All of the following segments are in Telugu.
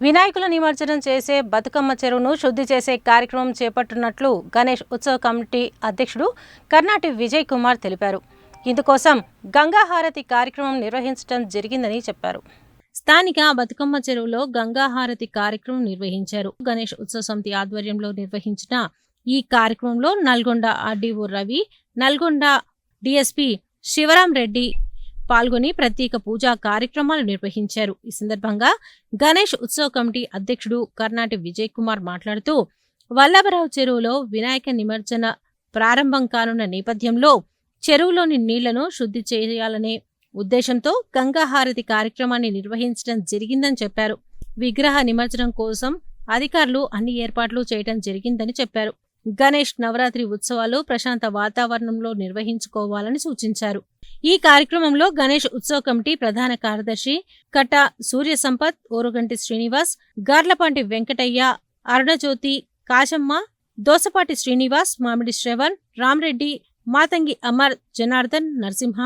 వినాయకుల నిమజ్జనం చేసే బతుకమ్మ చెరువును శుద్ధి చేసే కార్యక్రమం చేపట్టున్నట్లు గణేష్ ఉత్సవ కమిటీ అధ్యక్షుడు కర్నాటి విజయ్ కుమార్ తెలిపారు. ఇందుకోసం గంగాహారతి కార్యక్రమం నిర్వహించడం జరిగిందని చెప్పారు. స్థానిక బతుకమ్మ చెరువులో గంగాహారతి కార్యక్రమం నిర్వహించారు. గణేష్ ఉత్సవ సమితి ఆధ్వర్యంలో నిర్వహించిన ఈ కార్యక్రమంలో నల్గొండ ఆర్డీఓ రవి, నల్గొండ డిఎస్పీ శివరాం రెడ్డి పాల్గొని ప్రత్యేక పూజా కార్యక్రమాలు నిర్వహించారు. ఈ సందర్భంగా గణేష్ ఉత్సవ కమిటీ అధ్యక్షుడు కర్నాటి విజయ్ కుమార్ మాట్లాడుతూ వల్లభరావు చెరువులో వినాయక నిమజ్జన ప్రారంభం కానున్న నేపథ్యంలో చెరువులోని నీళ్లను శుద్ధి చేయాలనే ఉద్దేశంతో గంగాహారతి కార్యక్రమాన్ని నిర్వహించడం జరిగిందని చెప్పారు. విగ్రహ నిమజ్జనం కోసం అధికారులు అన్ని ఏర్పాట్లు చేయడం జరిగిందని చెప్పారు. గణేష్ నవరాత్రి ఉత్సవాలు ప్రశాంత వాతావరణంలో నిర్వహించుకోవాలని సూచించారు. ఈ కార్యక్రమంలో గణేష్ ఉత్సవ కమిటీ ప్రధాన కార్యదర్శి కట్ట సూర్య సంపత్, ఓరుగంటి శ్రీనివాస్, గార్లపాంటి వెంకటయ్య, అరుణజ్యోతి, కాశమ్మ, దోసపాటి శ్రీనివాస్, మామిడి శ్రవణ్, రామ్రెడ్డి, మాతంగి అమర్, జనార్దన్, నరసింహ,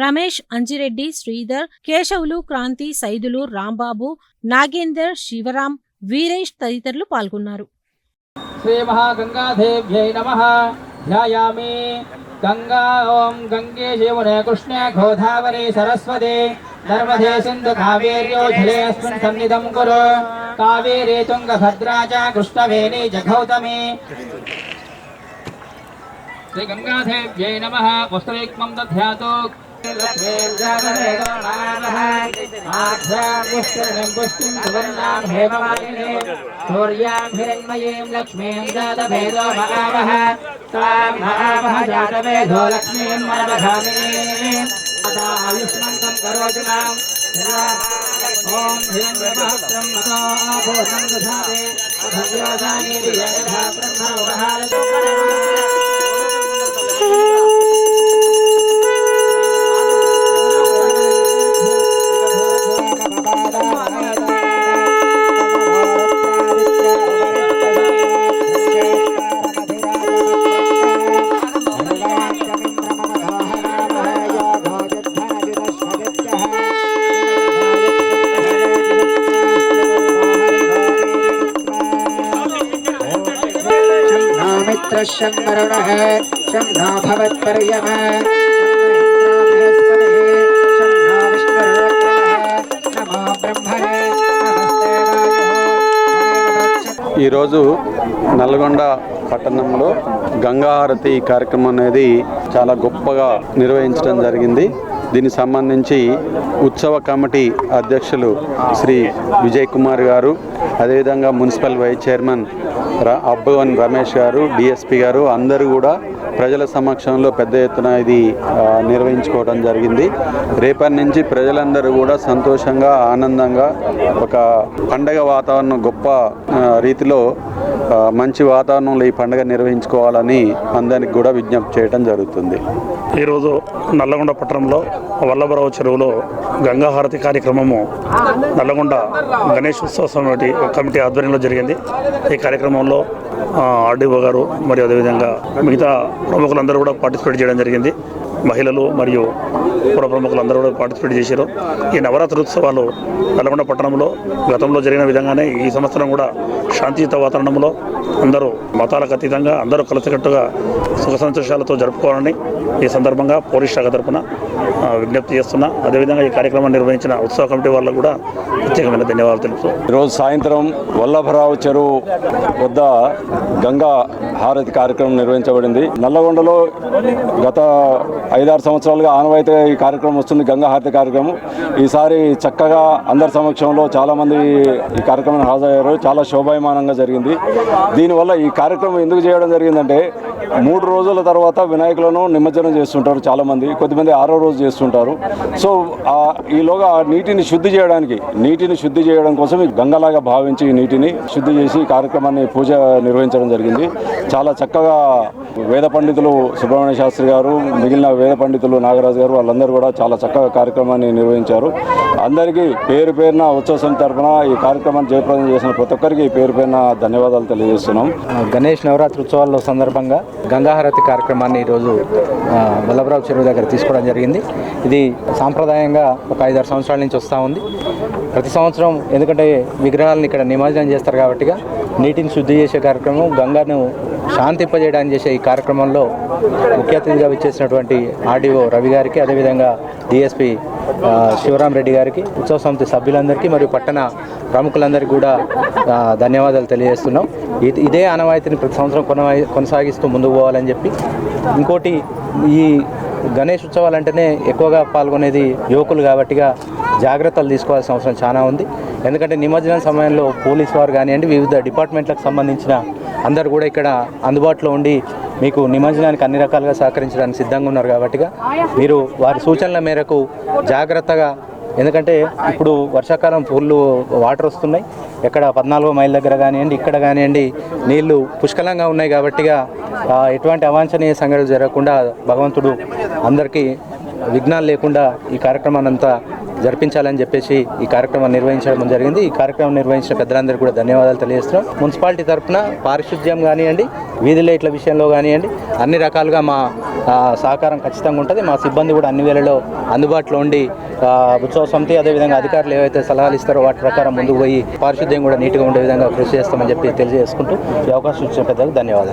రమేష్, అంజిరెడ్డి, శ్రీధర్, కేశవులు, క్రాంతి, సైదులు, రాంబాబు, నాగేందర్, శివరాం, వీరేష్ తదితరులు పాల్గొన్నారు. శ్రీ మహాగంగాదేవ్యై నమః. ధ్యాయామి గంగా. ఓం గంగే శివనే కృష్ణే గోదావరి సరస్వతి నర్మదే సింధు కావేర్యో జలేస్మిన్ సన్నిధం కురు. కావేరీ తుంగభద్రా చ కృష్ణవేణీ చ గౌతమి. శ్రీ గంగాదేవ్యై నమః. వస్త్రైక్మం దధ్యాతు. సూర్యాం హిరణ్మయీం లక్ష్మీం జాతవేదో మహావహ. తాం మహావహ జాతవేదో లక్ష్మీం మనవధామినీం. ఆయుష్మంతం కరోతి మాం. ఓం హిరణ్యపాత్రం మతో పూర్ణం దధాతే. అభద్రోదాని విజయధా బ్రహ్మోరహార. शंभरुणः शंभो भवत्पर्यमः नमो ब्रह्मणे ఈరోజు నల్గొండ పట్టణంలో గంగాహారతి కార్యక్రమం అనేది చాలా గొప్పగా నిర్వహించడం జరిగింది. దీనికి సంబంధించి ఉత్సవ కమిటీ అధ్యక్షులు శ్రీ విజయ్ కుమార్ గారు, అదేవిధంగా మున్సిపల్ వైస్ చైర్మన్ అబ్బగన్ రమేష్ గారు, డిఎస్పీ గారు అందరూ కూడా ప్రజల సమక్షంలో పెద్ద ఎత్తున ఇది నిర్వహించుకోవడం జరిగింది. రేపటి నుంచి ప్రజలందరూ కూడా సంతోషంగా, ఆనందంగా ఒక పండగ వాతావరణం గొప్ప రీతిలో మంచి వాతావరణంలో ఈ పండుగ నిర్వహించుకోవాలని అందరికి కూడా విజ్ఞప్తి చేయడం జరుగుతుంది. ఈరోజు నల్లగొండ పట్టణంలో వల్లభరావు చెరువులో గంగాహారతి కార్యక్రమము నల్లగొండ గణేష్ ఉత్సవ కమిటీ ఆధ్వర్యంలో జరిగింది. ఈ కార్యక్రమంలో ఆర్డీఓ గారు మరియు అదేవిధంగా మిగతా ప్రముఖులందరూ కూడా పార్టిసిపేట్ చేయడం జరిగింది. మహిళలు మరియు పుర ప్రముఖులందరూ కూడా పార్టిసిపేట్ చేశారు. ఈ నవరాత్రి ఉత్సవాలు నల్గొండ పట్టణంలో గతంలో జరిగిన విధంగానే ఈ సంవత్సరం కూడా శాంతియుత వాతావరణంలో అందరూ మతాలకు అతీతంగా అందరూ కలిసికట్టుగా సుఖ సంతోషాలతో జరుపుకోవాలని ఈ సందర్భంగా పోలీస్ శాఖ తరఫున విజ్ఞప్తి చేస్తున్నా. అదేవిధంగా ఈ కార్యక్రమం నిర్వహించిన ఉత్సవ కమిటీ వాళ్ళకు కూడా ప్రత్యేకమైన ధన్యవాదాలు తెలుపుతూ ఈరోజు సాయంత్రం వల్లభరావు చెరువు వద్ద గంగా హారతి కార్యక్రమం నిర్వహించబడింది. నల్లగొండలో గత 5-6 సంవత్సరాలుగా ఆనవాయితీగా ఈ కార్యక్రమం వస్తుంది, గంగా హారతి కార్యక్రమం. ఈసారి చక్కగా అందరి సమక్షంలో చాలామంది ఈ కార్యక్రమానికి హాజరయ్యారు. చాలా శోభాయమానంగా జరిగింది. దీనివల్ల ఈ కార్యక్రమం ఎందుకు చేయడం జరిగిందంటే 3 రోజుల తర్వాత వినాయకులను నిమజ్జనం చేస్తుంటారు చాలామంది, కొద్దిమంది 6వ రోజు చేస్తుంటారు. సో ఈలోగా నీటిని శుద్ధి చేయడం కోసం గంగలాగా భావించి నీటిని శుద్ధి చేసి కార్యక్రమాన్ని పూజ నిర్వహించడం జరిగింది. చాలా చక్కగా వేద పండితులు సుబ్రహ్మణ్య శాస్త్రి గారు, మిగిలిన వేద పండితులు నాగరాజు గారు వాళ్ళందరూ కూడా చాలా చక్కగా కార్యక్రమాన్ని నిర్వహించారు. అందరికీ పేరు పేరున ఉత్సవ సమితి తరఫున ఈ కార్యక్రమాన్ని జయప్రదం చేసిన ప్రతి ఒక్కరికి పేరు పేరున ధన్యవాదాలు తెలియజేస్తున్నాం. గణేష్ నవరాత్రి ఉత్సవాల్లో సందర్భంగా గంగాహారతి కార్యక్రమాన్ని ఈరోజు వల్లభరావు చెరువు దగ్గర తీసుకోవడం జరిగింది. ఇది సాంప్రదాయంగా ఒక 5-6 సంవత్సరాల నుంచి వస్తూ ఉంది. ప్రతి సంవత్సరం ఎందుకంటే విగ్రహాలను ఇక్కడ నిమజ్జనం చేస్తారు కాబట్టిగా నీటిని శుద్ధి చేసే కార్యక్రమం, గంగాను శాంతింపజేయడానికి చేసే ఈ కార్యక్రమంలో ముఖ్య అతిథిగా విచ్చేసినటువంటి ఆర్డీఓ రవి గారికి, అదేవిధంగా డిఎస్పి శివరాం రెడ్డి గారికి, ఉత్సవ సమితి సభ్యులందరికీ మరియు పట్టణ ప్రముఖులందరికీ కూడా ధన్యవాదాలు తెలియజేస్తున్నాం. ఇదే ఆనవాయితీని ప్రతి సంవత్సరం కొనసాగిస్తూ ముందుకు పోవాలని చెప్పి, ఇంకోటి ఈ గణేష్ ఉత్సవాలు అంటేనే ఎక్కువగా పాల్గొనేది యువకులు కాబట్టిగా జాగ్రత్తలు తీసుకోవాల్సిన అవసరం చాలా ఉంది. ఎందుకంటే నిమజ్జనం సమయంలో పోలీసు వారు కానివ్వండి, వివిధ డిపార్ట్మెంట్లకు సంబంధించిన అందరూ కూడా ఇక్కడ అందుబాటులో ఉండి మీకు నిమజ్జనానికి అన్ని రకాలుగా సహకరించడానికి సిద్ధంగా ఉన్నారు కాబట్టిగా మీరు వారి సూచనల మేరకు జాగ్రత్తగా, ఎందుకంటే ఇప్పుడు వర్షాకాలం ఫుల్ వాటర్ వస్తున్నాయి, ఎక్కడ 14వ మైల్ దగ్గర కానివ్వండి, ఇక్కడ కానివ్వండి నీళ్లు పుష్కలంగా ఉన్నాయి కాబట్టిగా ఎటువంటి అవాంఛనీయ సంఘటనలు జరగకుండా భగవంతుడు అందరికీ విఘ్నాలు లేకుండా ఈ కార్యక్రమాన్ని అంతా జరిపించాలని చెప్పేసి ఈ కార్యక్రమం నిర్వహించడం జరిగింది. ఈ కార్యక్రమం నిర్వహించిన పెద్దలందరికీ కూడా ధన్యవాదాలు తెలియజేస్తున్నాం. మున్సిపాలిటీ తరఫున పారిశుద్ధ్యం కానివ్వండి, వీధి లైట్ల విషయంలో కానివ్వండి, అన్ని రకాలుగా మా సహకారం ఖచ్చితంగా ఉంటుంది. మా సిబ్బంది కూడా అన్ని వేళలో అందుబాటులో ఉండి ఉత్సవ సమితి అదేవిధంగా అధికారులు ఏవైతే సలహాలు ఇస్తారో వాటి ప్రకారం ముందుకు పోయి పారిశుద్ధ్యం కూడా నీట్గా ఉండే విధంగా కృషి చేస్తామని చెప్పి తెలియజేసుకుంటూ ఈ అవకాశం ఇచ్చిన పెద్దలకు ధన్యవాదాలు.